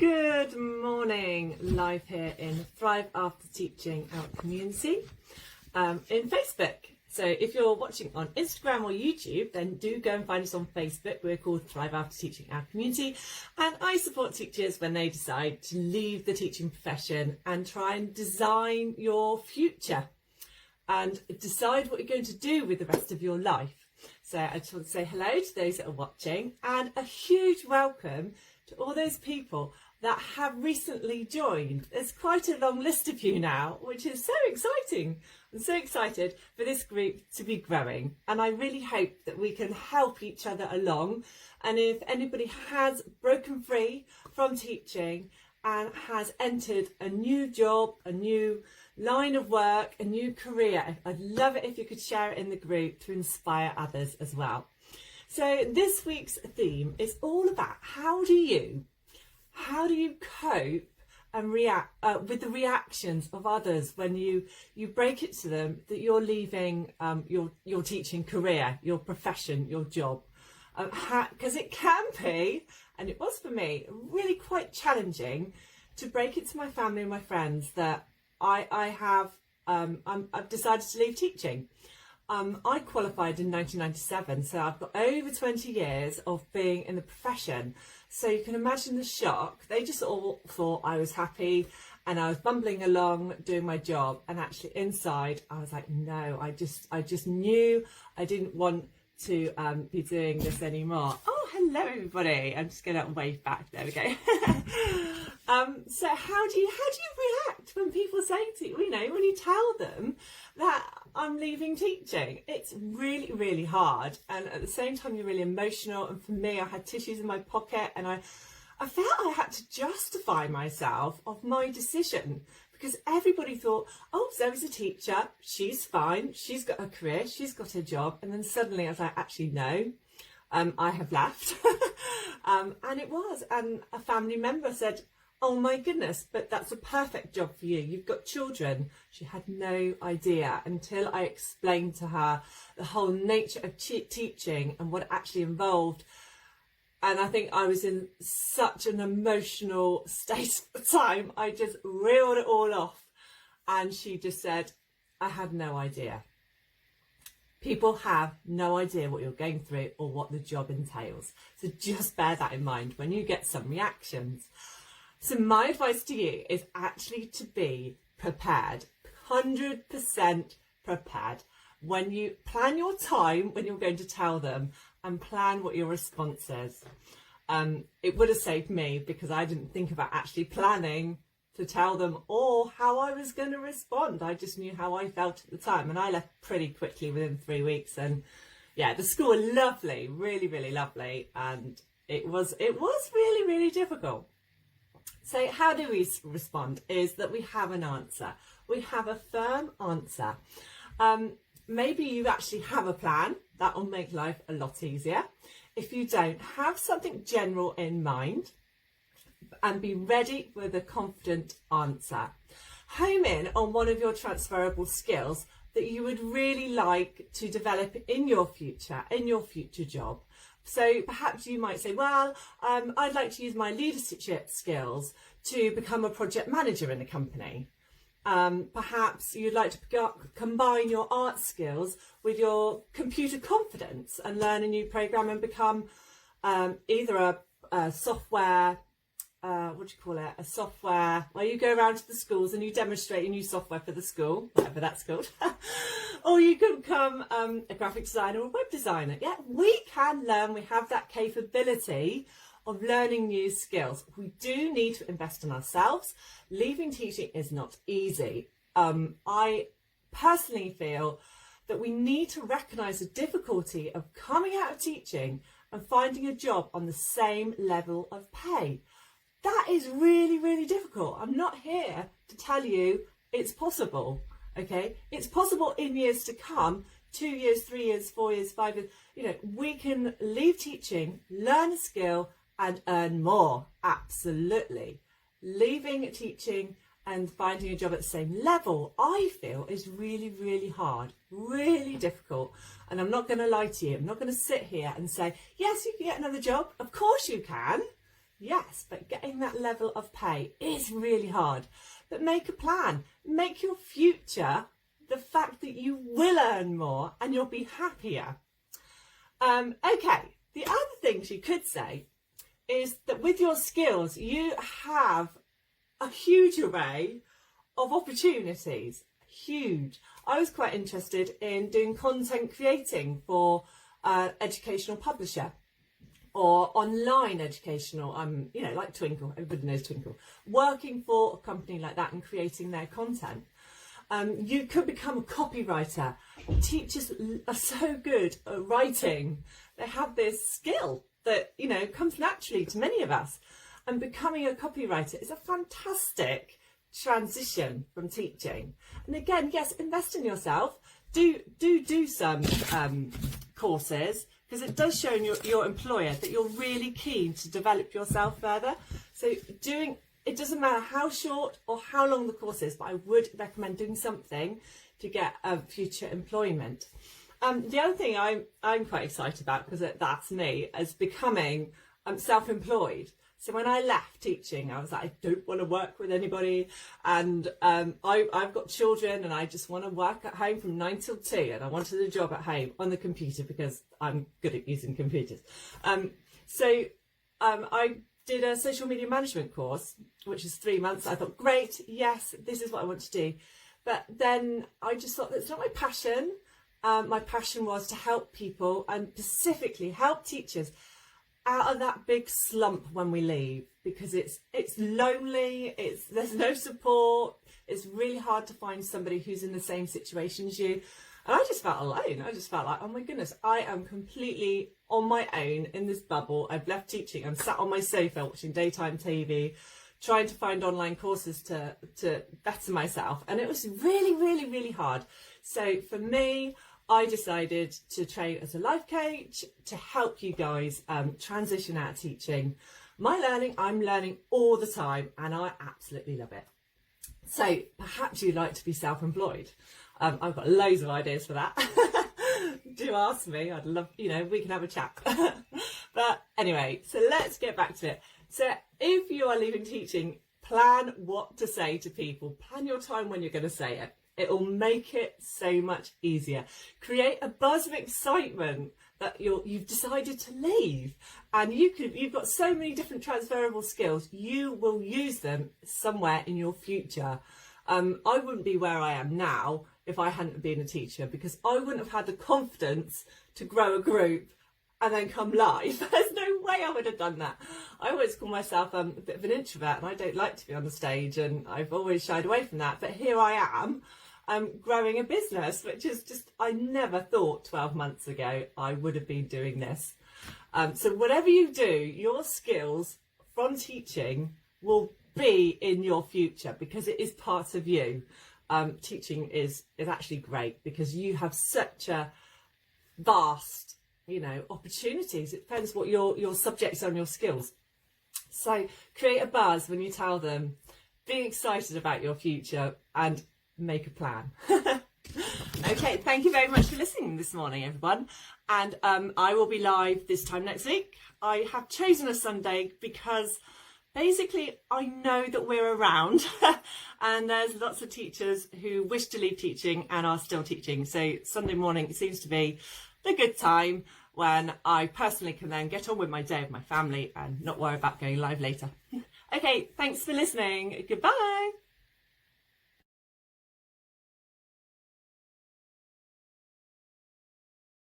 Good morning, live here in Thrive After Teaching Our Community in Facebook. So if you're watching on Instagram or YouTube, then do go and find us on Facebook. We're called Thrive After Teaching Our Community, and I support teachers when they decide to leave the teaching profession and try and design your future and decide what you're going to do with the rest of your life. So I just want to say hello to those that are watching, and a huge welcome to all those people that have recently joined. There's quite a long list of you now, which is so exciting. I'm so excited for this group to be growing, and I really hope that we can help each other along. And if anybody has broken free from teaching and has entered a new job, a new line of work, a new career, I'd love it if you could share it in the group to inspire others as well. So this week's theme is all about how do you cope and react with the reactions of others when you break it to them that you're leaving your teaching career, your profession, your job, because it can be, and it was for me, really quite challenging to break it to my family and my friends that I've decided to leave teaching. I qualified in 1997, so I've got over 20 years of being in the profession. So you can imagine the shock. They just all thought I was happy and I was bumbling along doing my job. And actually inside, I was like, no, I just knew I didn't want to be doing this anymore. Oh, hello, everybody. I'm just going to wave back. There we go. So how do you react when people say to you, when you tell them that I'm leaving teaching? It's really, really hard, and at the same time you're really emotional. And for me, I had tissues in my pocket, and I felt I had to justify myself of my decision, because everybody thought, oh, Zoe's a teacher, she's fine, she's got a career, she's got a job. And then suddenly I was like, actually no, I have left. And it was, and a family member said, oh my goodness, but that's a perfect job for you. You've got children. She had no idea until I explained to her the whole nature of teaching and what it actually involved. And I think I was in such an emotional state at the time. I just reeled it all off. And she just said, I had no idea. People have no idea what you're going through or what the job entails. So just bear that in mind when you get some reactions. So my advice to you is actually to be prepared, 100% prepared. When you plan your time, when you're going to tell them, and plan what your response is. It would have saved me, because I didn't think about actually planning to tell them or how I was going to respond. I just knew how I felt at the time, and I left pretty quickly within 3 weeks. And yeah, the school were lovely, really, really lovely, and it was really, really difficult. So how do we respond is that we have an answer. We have a firm answer. Maybe you actually have a plan. That will make life a lot easier. If you don't, have something general in mind and be ready with a confident answer. Home in on one of your transferable skills that you would really like to develop in your future job. So perhaps you might say, well, I'd like to use my leadership skills to become a project manager in a company. Perhaps you'd like to combine your art skills with your computer confidence and learn a new program and become either a software, a software where you go around to the schools and you demonstrate a new software for the school, whatever that's called. Or you can become a graphic designer or a web designer. Yeah, we can learn. We have that capability of learning new skills. We do need to invest in ourselves. Leaving teaching is not easy. I personally feel that we need to recognise the difficulty of coming out of teaching and finding a job on the same level of pay. That is really, really difficult. I'm not here to tell you it's possible. Okay, it's possible in years to come, 2 years, 3 years, 4 years, 5 years. We can leave teaching, learn a skill and earn more. Absolutely. Leaving teaching and finding a job at the same level, I feel, is really, really hard, really difficult. And I'm not going to lie to you. I'm not going to sit here and say, yes, you can get another job. Of course you can. Yes, but getting that level of pay is really hard. But make a plan. Make your future the fact that you will earn more and you'll be happier. Okay, the other things you could say is that with your skills, you have a huge array of opportunities. Huge. I was quite interested in doing content creating for educational publisher or online educational, like Twinkle, everybody knows Twinkle, working for a company like that and creating their content. You could become a copywriter. Teachers are so good at writing. They have this skill that, comes naturally to many of us. And becoming a copywriter is a fantastic transition from teaching. And again, yes, invest in yourself. Do some courses, because it does show your employer that you're really keen to develop yourself further. So it doesn't matter how short or how long the course is, but I would recommend doing something to get future employment. The other thing I'm quite excited about, because that's me, is becoming self-employed. So when I left teaching, I was like, I don't want to work with anybody, and I've got children, and I just want to work at home from 9 till 2, and I wanted a job at home on the computer because I'm good at using computers. So I did a social media management course, which is 3 months. I thought, great, yes, this is what I want to do. But then I just thought, that's not my passion. My passion was to help people, and specifically help teachers out of that big slump when we leave, because it's lonely, there's no support, it's really hard to find somebody who's in the same situation as you. And I just felt alone. I just felt like, oh my goodness, I am completely on my own in this bubble. I've left teaching, I'm sat on my sofa watching daytime TV, trying to find online courses to better myself, and it was really, really, really hard. So for me, I decided to train as a life coach to help you guys transition out of teaching. I'm learning all the time, and I absolutely love it. So perhaps you'd like to be self-employed. I've got loads of ideas for that. Do ask me. I'd love, we can have a chat. But anyway, so let's get back to it. So if you are leaving teaching, plan what to say to people. Plan your time when you're going to say it. It'll make it so much easier. Create a buzz of excitement that you've decided to leave, and you've got so many different transferable skills. You will use them somewhere in your future. I wouldn't be where I am now if I hadn't been a teacher, because I wouldn't have had the confidence to grow a group and then come live. There's no way I would have done that. I always call myself a bit of an introvert, and I don't like to be on the stage, and I've always shied away from that. But here I am. Growing a business, which is just, I never thought 12 months ago I would have been doing this. So whatever you do, your skills from teaching will be in your future, because it is part of you. Teaching is actually great, because you have such a vast, opportunities. It depends what your subjects are and your skills. So create a buzz when you tell them, be excited about your future, and make a plan. Okay, thank you very much for listening this morning, everyone. And I will be live this time next week. I have chosen a Sunday because basically I know that we're around and there's lots of teachers who wish to leave teaching and are still teaching. So Sunday morning seems to be the good time when I personally can then get on with my day with my family and not worry about going live later. Okay, thanks for listening. Goodbye.